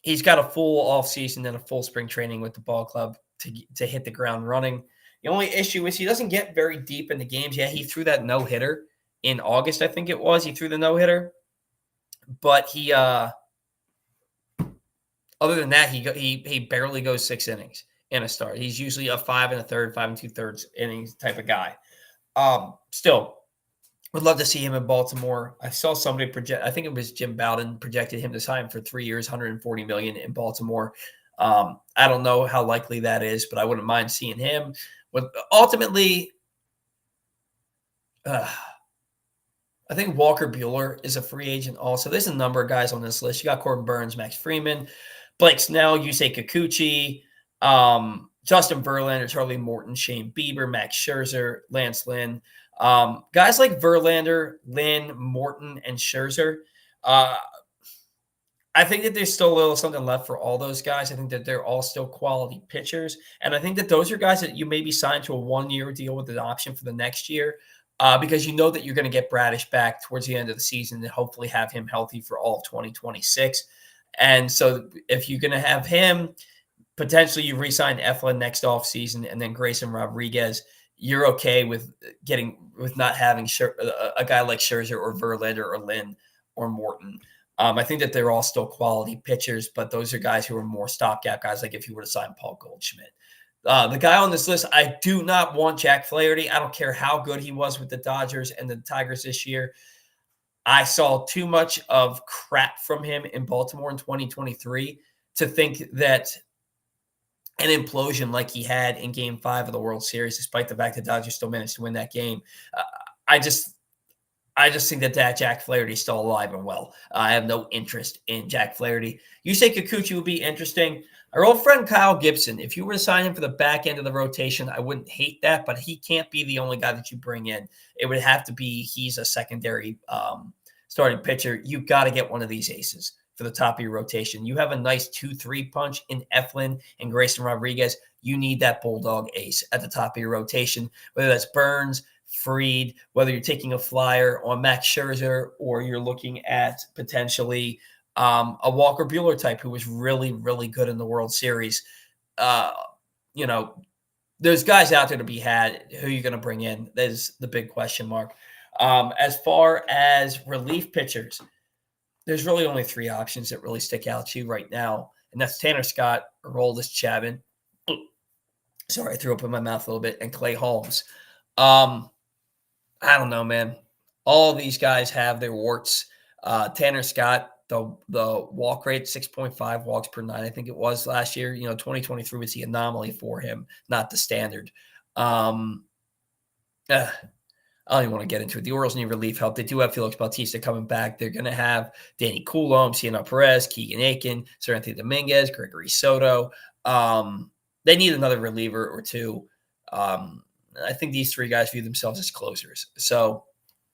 he's got a full offseason and a full spring training with the ball club to hit the ground running. The only issue is he doesn't get very deep in the games. Yeah, he threw that no-hitter in August, I think it was. He threw the no-hitter. But he other than that, he barely goes 6 innings in a start. He's usually a 5 1/3, 5 2/3 innings type of guy. Still, would love to see him in Baltimore. I saw somebody project, I think it was Jim Bowden, projected him to sign for 3 years, $140 million in Baltimore. I don't know how likely that is, but I wouldn't mind seeing him. But ultimately, I think Walker Buehler is a free agent also. There's a number of guys on this list. You got Corbin Burns, Max Freeman, Blake Snell, Yusei Kikuchi, Justin Verlander, Charlie Morton, Shane Bieber, Max Scherzer, Lance Lynn. Guys like Verlander, Lynn, Morton, and Scherzer, I think that there's still a little something left for all those guys. I think that they're all still quality pitchers. And I think that those are guys that you maybe sign to a 1-year deal with an option for the next year because you know that you're going to get Bradish back towards the end of the season and hopefully have him healthy for all of 2026. And so if you're going to have him, potentially you re-sign Eflin next offseason and then Grayson Rodriguez, you're okay with not having a guy like Scherzer or Verlander or Lynn or Morton. I think that they're all still quality pitchers, but those are guys who are more stopgap guys, like if you were to sign Paul Goldschmidt. The guy on this list, I do not want Jack Flaherty. I don't care how good he was with the Dodgers and the Tigers this year. I saw too much of crap from him in Baltimore in 2023 to think that an implosion like he had in Game 5 of the World Series, despite the fact that Dodgers still managed to win that game. I just think that Jack Flaherty is still alive and well. I have no interest in Jack Flaherty. You say Kikuchi would be interesting. Our old friend Kyle Gibson, if you were to sign him for the back end of the rotation, I wouldn't hate that, but he can't be the only guy that you bring in. It would have to be he's a secondary starting pitcher. You've got to get one of these aces for the top of your rotation. You have a nice 2-3 punch in Eflin and Grayson Rodriguez. You need that bulldog ace at the top of your rotation, whether that's Burns, Fried, whether you're taking a flyer on Max Scherzer or you're looking at potentially a Walker Buehler type who was really, really good in the World Series. There's guys out there to be had. Who are you going to bring in? That is the big question mark. As far as relief pitchers, there's really only 3 options that really stick out to you right now, and that's Tanner Scott, Aroldis Chapman. Sorry, I threw up in my mouth a little bit, and Clay Holmes. I don't know, man. All these guys have their warts. Tanner Scott, the walk rate, 6.5 walks per 9, I think it was last year. 2023 was the anomaly for him, not the standard. I don't even want to get into it. The Orioles need relief help. They do have Felix Bautista coming back. They're going to have Danny Coulomb, Ciano Perez, Keegan Aiken, Sir Anthony Dominguez, Gregory Soto. They need another reliever or two. I think these 3 guys view themselves as closers. So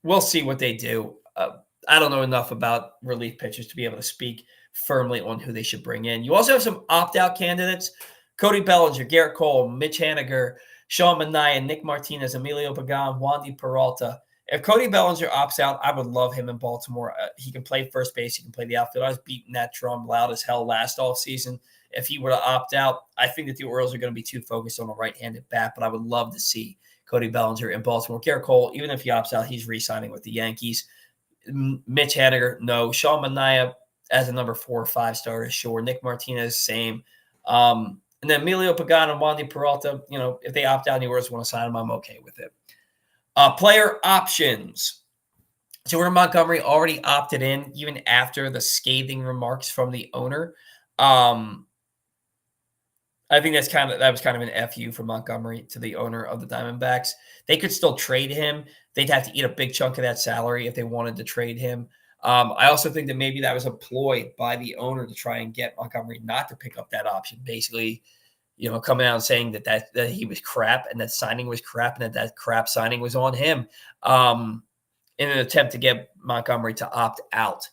we'll see what they do. I don't know enough about relief pitchers to be able to speak firmly on who they should bring in. You also have some opt-out candidates. Cody Bellinger, Garrett Cole, Mitch Haniger, Sean Manaea, Nick Martinez, Emilio Pagan, Wandy Peralta. If Cody Bellinger opts out, I would love him in Baltimore. He can play first base. He can play the outfield. I was beating that drum loud as hell last offseason. If he were to opt out, I think that the Orioles are going to be too focused on a right-handed bat, but I would love to see Cody Bellinger in Baltimore. Garrett Cole, even if he opts out, he's re-signing with the Yankees. Mitch Haniger, no. Sean Manaea as a number 4 or 5 starter, sure. Nick Martinez, same. And then Emilio Pagan and Wandy Peralta, if they opt out and the Orioles want to sign them, I'm okay with it. Player options. Jordan Montgomery already opted in, even after the scathing remarks from the owner. I think that was kind of an FU from Montgomery to the owner of the Diamondbacks. They could still trade him. They'd have to eat a big chunk of that salary if they wanted to trade him. I also think that maybe that was a ploy by the owner to try and get Montgomery not to pick up that option. Basically, coming out and saying that he was crap and that signing was crap and that crap signing was on him in an attempt to get Montgomery to opt out.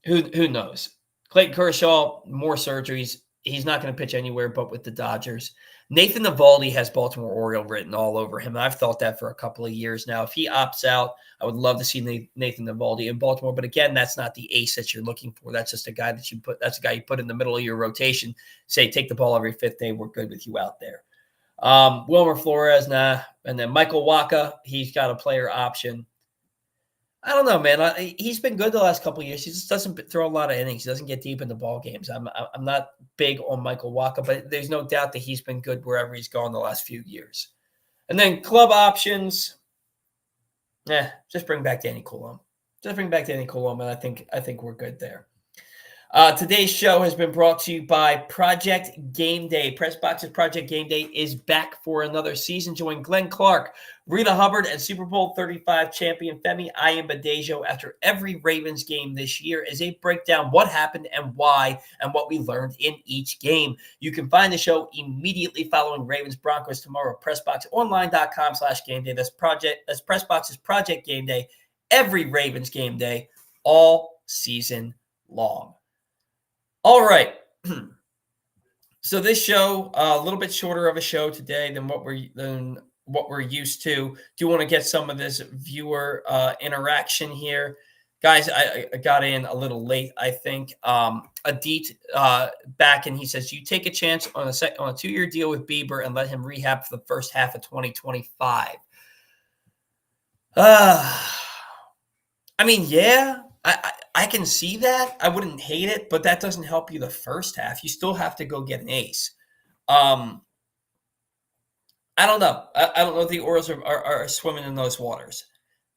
Who knows? Clayton Kershaw, more surgeries. He's not going to pitch anywhere but with the Dodgers. Nathan Eovaldi has Baltimore Oriole written all over him. I've thought that for a couple of years now. If he opts out, I would love to see Nathan Eovaldi in Baltimore. But again, that's not the ace that you're looking for. That's just a guy that's a guy you put in the middle of your rotation. Say, take the ball every 5th day. We're good with you out there. Wilmer Flores, nah. And then Michael Wacha, he's got a player option. I don't know, man. He's been good the last couple of years. He just doesn't throw a lot of innings. He doesn't get deep into ball games. I'm not big on Michael Wacha, but there's no doubt that he's been good wherever he's gone the last few years. And then club options, just bring back Danny Coulomb. Just bring back Danny Coulomb, and I think we're good there. Today's show has been brought to you by Project Game Day. Pressbox's Project Game Day is back for another season. Join Glenn Clark, Rita Hubbard, and Super Bowl 35 champion Femi Ayanbadejo after every Ravens game this year as they break down what happened and why and what we learned in each game. You can find the show immediately following Ravens Broncos tomorrow at PressBoxOnline.com/game day. That's Pressbox's Project Game Day. Every Ravens game day, all season long. All right. So this show, a little bit shorter of a show today than what we're used to. Do want to get some of this viewer interaction here. Guys, I got in a little late, I think. Adit back and he says, you take a chance on a 2-year deal with Bieber and let him rehab for the first half of 2025. Uh, I mean, yeah, I can see that. I wouldn't hate it, but that doesn't help you the first half. You still have to go get an ace. Um, I don't know. I don't know if the Orioles are swimming in those waters.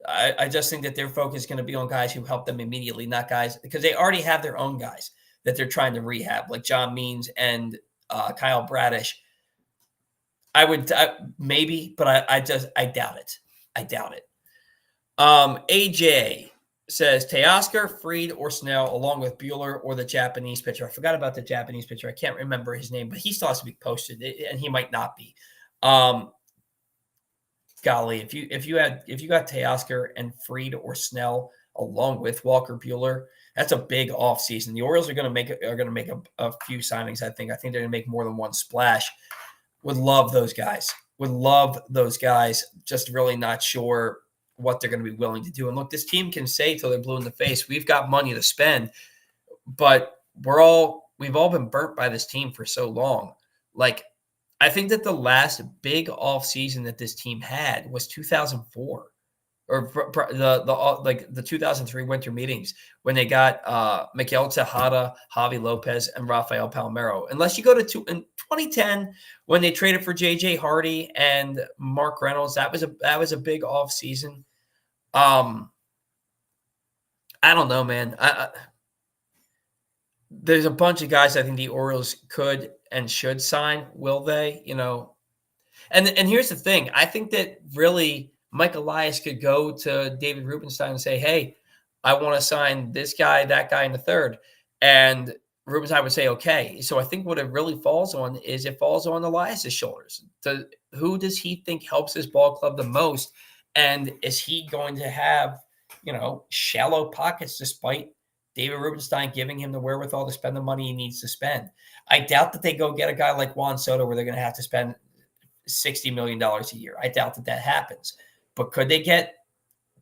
I just think that their focus is going to be on guys who help them immediately, not guys because they already have their own guys that they're trying to rehab, like John Means and Kyle Bradish. Maybe, but I doubt it. I doubt it. AJ says Teoscar, Fried, or Snell, along with Bueller or the Japanese pitcher. I forgot about the Japanese pitcher. I can't remember his name, but he still has to be posted, and he might not be. Golly, if you got Teoscar and Fried or Snell along with Walker Bueller, that's a big offseason. The Orioles are going to make a few signings. I think they're going to make more than one splash. Would love those guys. Would love those guys. Just really not sure what they're going to be willing to do. And look, this team can say till they're blue in the face, we've got money to spend, but we've all been burnt by this team for so long. Like, I think that the last big offseason that this team had was 2004 or the 2003 winter meetings when they got Miguel Tejada, Javi Lopez, and Rafael Palmeiro. Unless you go to in 2010 when they traded for J.J. Hardy and Mark Reynolds, that was a big offseason. I don't know, man. There's a bunch of guys I think the Orioles could and should sign. Will they? And here's the thing. I think that really Mike Elias could go to David Rubenstein and say, hey, I want to sign this guy, that guy in the third. And Rubenstein would say, okay. So I think what it really falls on is it falls on Elias's shoulders. Who does he think helps his ball club the most? And is he going to have, shallow pockets despite David Rubenstein giving him the wherewithal to spend the money he needs to spend? I doubt that they go get a guy like Juan Soto where they're going to have to spend $60 million a year. I doubt that happens. But could they get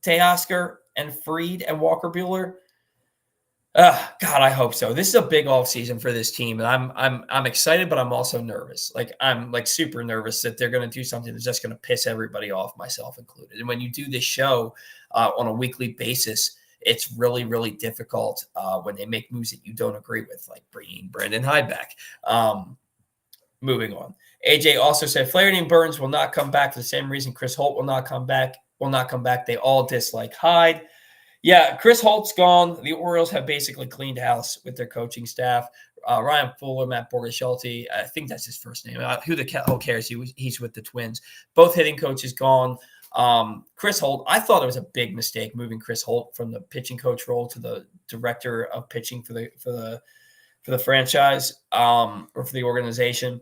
Teoscar and Fried and Walker Bueller? God, I hope so. This is a big offseason for this team, and I'm excited, but I'm also nervous. Like I'm like super nervous that they're going to do something that's just going to piss everybody off, myself included. And when you do this show on a weekly basis, it's really, really difficult when they make moves that you don't agree with, like bringing Brandon Hyde back. Moving on. AJ also said Flaherty and Burns will not come back for the same reason Chris Holt will not come back. They all dislike Hyde. Yeah, Chris Holt's gone. The Orioles have basically cleaned house with their coaching staff. Ryan Fuller, Matt Borgasciolti, I think that's his first name. Who the hell cares? He's with the Twins. Both hitting coaches gone. Chris Holt, I thought it was a big mistake moving Chris Holt from the pitching coach role to the director of pitching for the franchise or for the organization.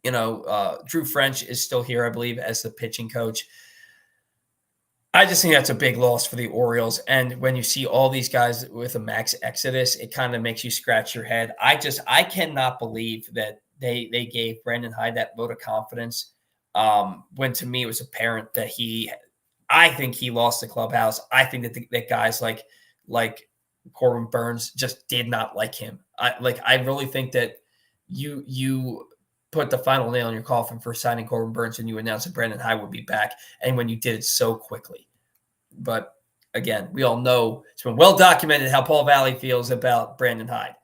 Drew French is still here, I believe, as the pitching coach. I just think that's a big loss for the Orioles. And when you see all these guys with a max exodus, it kind of makes you scratch your head. I cannot believe that they gave Brandon Hyde that vote of confidence when to me it was apparent that I think he lost the clubhouse. I think that guys like Corbin Burns just did not like him. I really think that you put the final nail in your coffin for signing Corbin Burns and you announced that Brandon Hyde would be back, and when you did it so quickly. But again, we all know it's been well documented how Paul Valley feels about Brandon Hyde.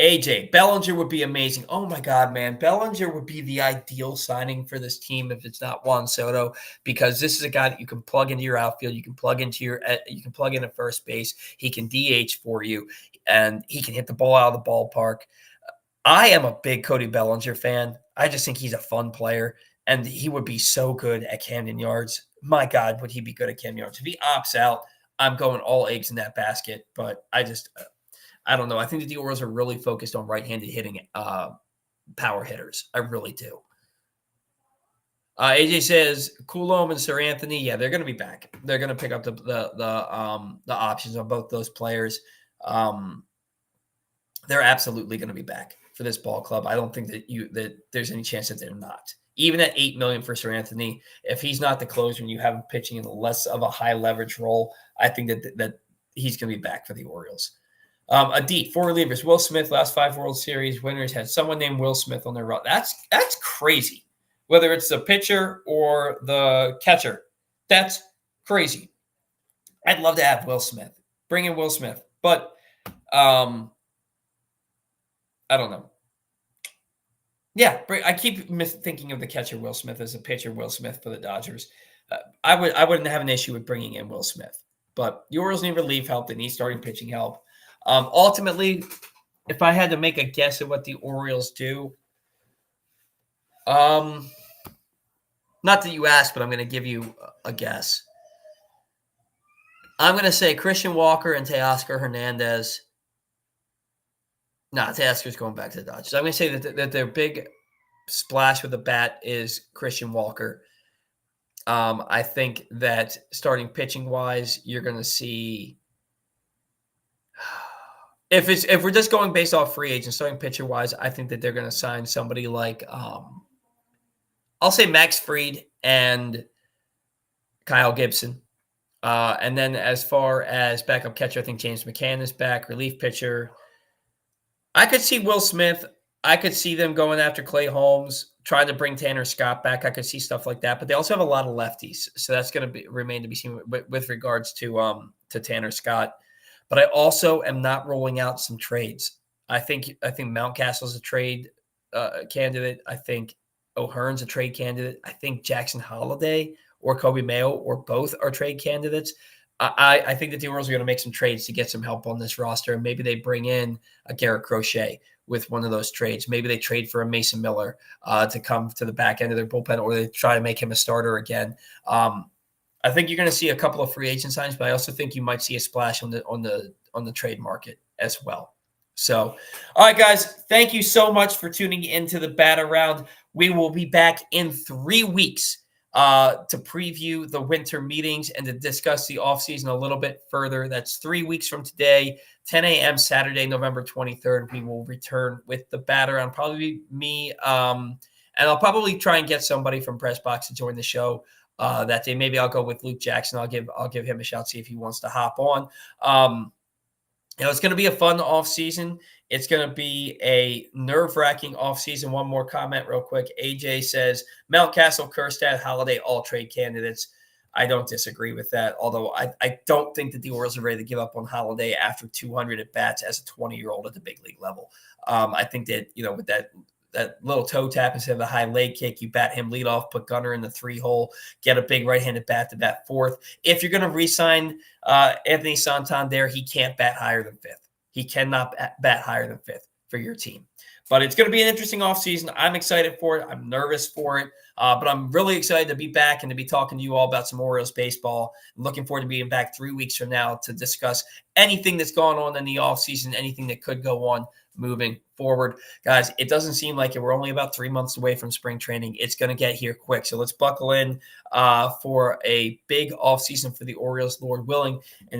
AJ, Bellinger would be amazing. Oh my God, man. Bellinger would be the ideal signing for this team if it's not Juan Soto, because this is a guy that you can plug into your outfield. You can plug in at first base. He can DH for you, and he can hit the ball out of the ballpark. I am a big Cody Bellinger fan. I just think he's a fun player, and he would be so good at Camden Yards. My God, would he be good at Camden Yards? If he opts out, I'm going all eggs in that basket, but I don't know. I think that the Orioles are really focused on right-handed hitting power hitters. I really do. AJ says Coulomb and Sir Anthony. Yeah, they're going to be back. They're going to pick up the options on both those players. They're absolutely going to be back for this ball club. I don't think that there's any chance that they're not. even at $8 million for Sir Anthony, if he's not the closer and you have him pitching in less of a high leverage role, I think that he's going to be back for the Orioles. Adit, 4 relievers. Will Smith, last 5 World Series winners had someone named Will Smith on their roster. That's crazy. Whether it's the pitcher or the catcher, that's crazy. I'd love to have Will Smith. Bring in Will Smith. But I don't know. Yeah, I keep thinking of the catcher Will Smith as a pitcher Will Smith for the Dodgers. I wouldn't have an issue with bringing in Will Smith. But the Orioles need relief help. They need starting pitching help. Ultimately, if I had to make a guess at what the Orioles do, not that you asked, but I'm going to give you a guess. I'm going to say Christian Walker and Teoscar Hernandez. No, Teoscar's going back to the Dodgers. I'm going to say that their big splash with the bat is Christian Walker. I think that starting pitching wise, you're going to see. If we're just going based off free agents, starting pitcher wise, I think that they're going to sign somebody like I'll say Max Fried and Kyle Gibson. And then as far as backup catcher, I think James McCann is back. Relief pitcher, I could see Will Smith. I could see them going after Clay Holmes, trying to bring Tanner Scott back. I could see stuff like that. But they also have a lot of lefties, so that's going to remain to be seen with regards to Tanner Scott. But I also am not rolling out some trades. I think Mountcastle's a trade candidate. I think O'Hearn's a trade candidate. I think Jackson Holliday or Kobe Mayo or both are trade candidates. I think that the Orioles are going to make some trades to get some help on this roster. And maybe they bring in a Garrett Crochet with one of those trades. Maybe they trade for a Mason Miller to come to the back end of their bullpen, or they try to make him a starter again. I think you're going to see a couple of free agent signs, but I also think you might see a splash on the trade market as well. So, all right, guys, thank you so much for tuning into the Bat Around. We will be back in 3 weeks to preview the winter meetings and to discuss the offseason a little bit further. That's 3 weeks from today, 10 a.m. Saturday, November 23rd. We will return with the Bat Around, probably me, and I'll probably try and get somebody from Press Box to join the show that day. Maybe I'll go with Luke Jackson. I'll give him a shout, see if he wants to hop on. It's going to be a fun offseason. It's going to be a nerve-wracking offseason. One more comment real quick. AJ says, Mountcastle, Kerstad, Holiday, all trade candidates. I don't disagree with that, although I don't think that the Orioles are ready to give up on Holiday after 200 at-bats as a 20-year-old at the big league level. I think that, with that little toe tap instead of a high leg kick, you bat him leadoff, put Gunnar in the 3-hole, get a big right-handed bat to bat fourth. If you're going to re-sign Anthony Santander, he can't bat higher than fifth. He cannot bat higher than fifth for your team. But it's going to be an interesting offseason. I'm excited for it. I'm nervous for it. But I'm really excited to be back and to be talking to you all about some Orioles baseball. I'm looking forward to being back 3 weeks from now to discuss anything that's gone on in the offseason, anything that could go on moving forward. Guys, it doesn't seem like it. We're only about 3 months away from spring training. It's going to get here quick. So let's buckle in for a big offseason for the Orioles, Lord willing. And